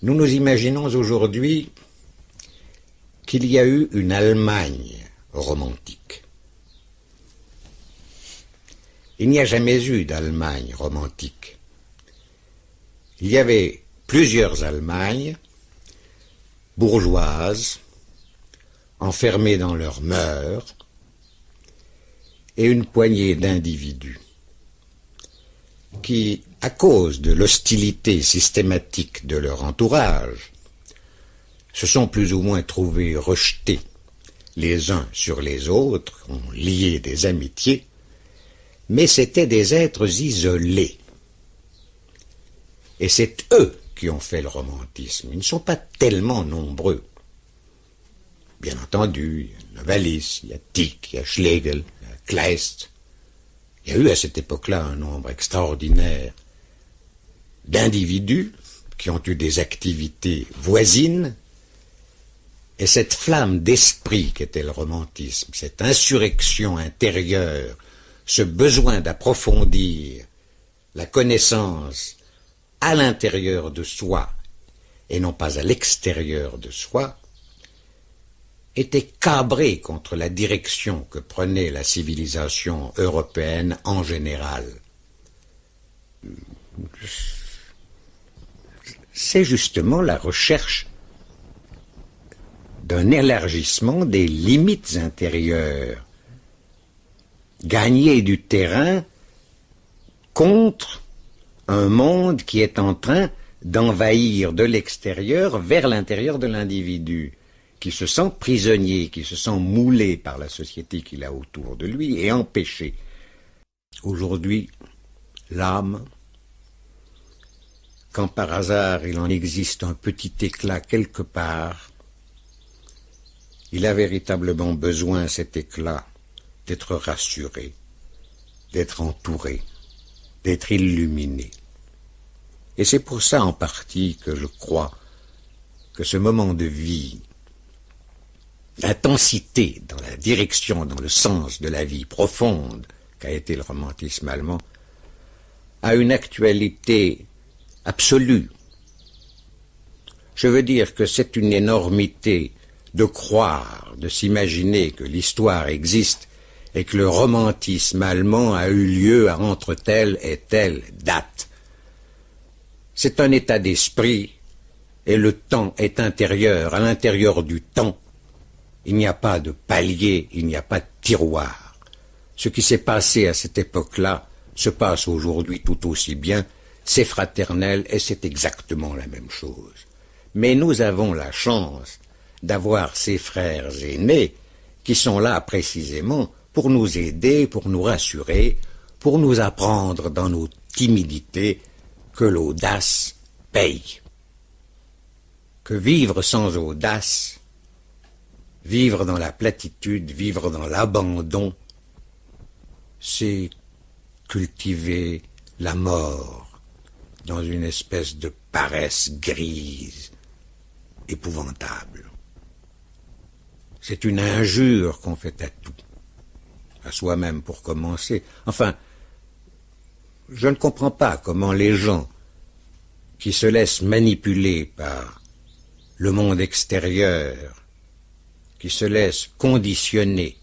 Nous nous imaginons aujourd'hui qu'il y a eu une Allemagne romantique. Il n'y a jamais eu d'Allemagne romantique. Il y avait plusieurs Allemagnes, bourgeoises, enfermées dans leurs mœurs, et une poignée d'individus qui, à cause de l'hostilité systématique de leur entourage, se sont plus ou moins trouvés rejetés les uns sur les autres, ont lié des amitiés, mais c'étaient des êtres isolés. Et c'est eux qui ont fait le romantisme. Ils ne sont pas tellement nombreux. Bien entendu, il y a Novalis, il y a Tieck, il y a Schlegel, il y a Kleist. Il y a eu à cette époque-là un nombre extraordinaire d'individus qui ont eu des activités voisines, et cette flamme d'esprit qu'était le romantisme, cette insurrection intérieure, ce besoin d'approfondir la connaissance à l'intérieur de soi et non pas à l'extérieur de soi, était cabré contre la direction que prenait la civilisation européenne en général. C'est justement la recherche d'un élargissement des limites intérieures, gagner du terrain contre un monde qui est en train d'envahir de l'extérieur vers l'intérieur de l'individu, qui se sent prisonnier, qui se sent moulé par la société qu'il a autour de lui et empêché. Aujourd'hui, l'âme, quand par hasard il en existe un petit éclat quelque part, il a véritablement besoin, cet éclat, d'être rassuré, d'être entouré, d'être illuminé. Et c'est pour ça en partie que je crois que ce moment de vie, l'intensité dans la direction, dans le sens de la vie profonde qu'a été le romantisme allemand, a une actualité absolue. Je veux dire que c'est une énormité de croire, de s'imaginer que l'histoire existe et que le romantisme allemand a eu lieu entre telle et telle date. C'est un état d'esprit et le temps est intérieur. À l'intérieur du temps, il n'y a pas de palier, il n'y a pas de tiroir. Ce qui s'est passé à cette époque-là se passe aujourd'hui tout aussi bien, c'est fraternel et c'est exactement la même chose. Mais nous avons la chance d'avoir ces frères aînés qui sont là précisément pour nous aider, pour nous rassurer, pour nous apprendre dans nos timidités que l'audace paye. Que vivre sans audace, vivre dans la platitude, vivre dans l'abandon, c'est cultiver la mort dans une espèce de paresse grise, épouvantable. C'est une injure qu'on fait à tout, à soi-même pour commencer. Enfin, je ne comprends pas comment les gens qui se laissent manipuler par le monde extérieur, qui se laissent conditionner,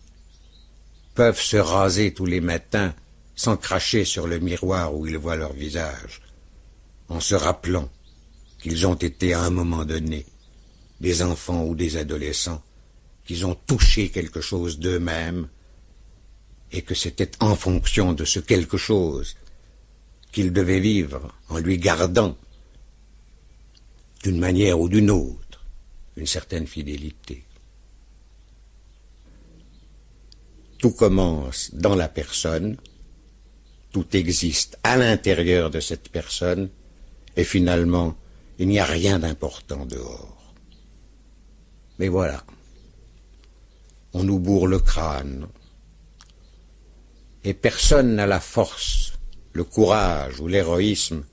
peuvent se raser tous les matins sans cracher sur le miroir où ils voient leur visage, en se rappelant qu'ils ont été à un moment donné des enfants ou des adolescents, qu'ils ont touché quelque chose d'eux-mêmes et que c'était en fonction de ce quelque chose qu'ils devaient vivre en lui gardant d'une manière ou d'une autre une certaine fidélité. Tout commence dans la personne, tout existe à l'intérieur de cette personne et finalement il n'y a rien d'important dehors. Mais voilà, on nous bourre le crâne et personne n'a la force, le courage ou l'héroïsme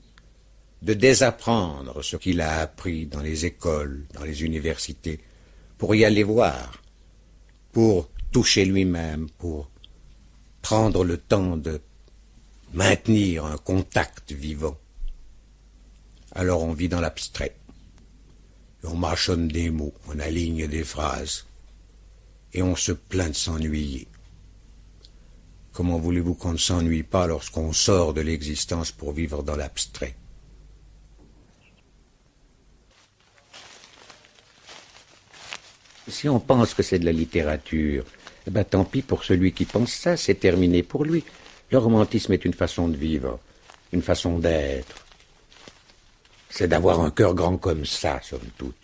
de désapprendre ce qu'il a appris dans les écoles, dans les universités, pour y aller voir, pour toucher lui-même, pour prendre le temps de maintenir un contact vivant. Alors on vit dans l'abstrait, Et on mâchonne des mots, on aligne des phrases, et on se plaint de s'ennuyer. Comment voulez-vous qu'on ne s'ennuie pas lorsqu'on sort de l'existence pour vivre dans l'abstrait? Si on pense que c'est de la littérature, eh ben tant pis pour celui qui pense ça, c'est terminé pour lui. Le romantisme est une façon de vivre, une façon d'être. C'est d'avoir un cœur grand comme ça, somme toute.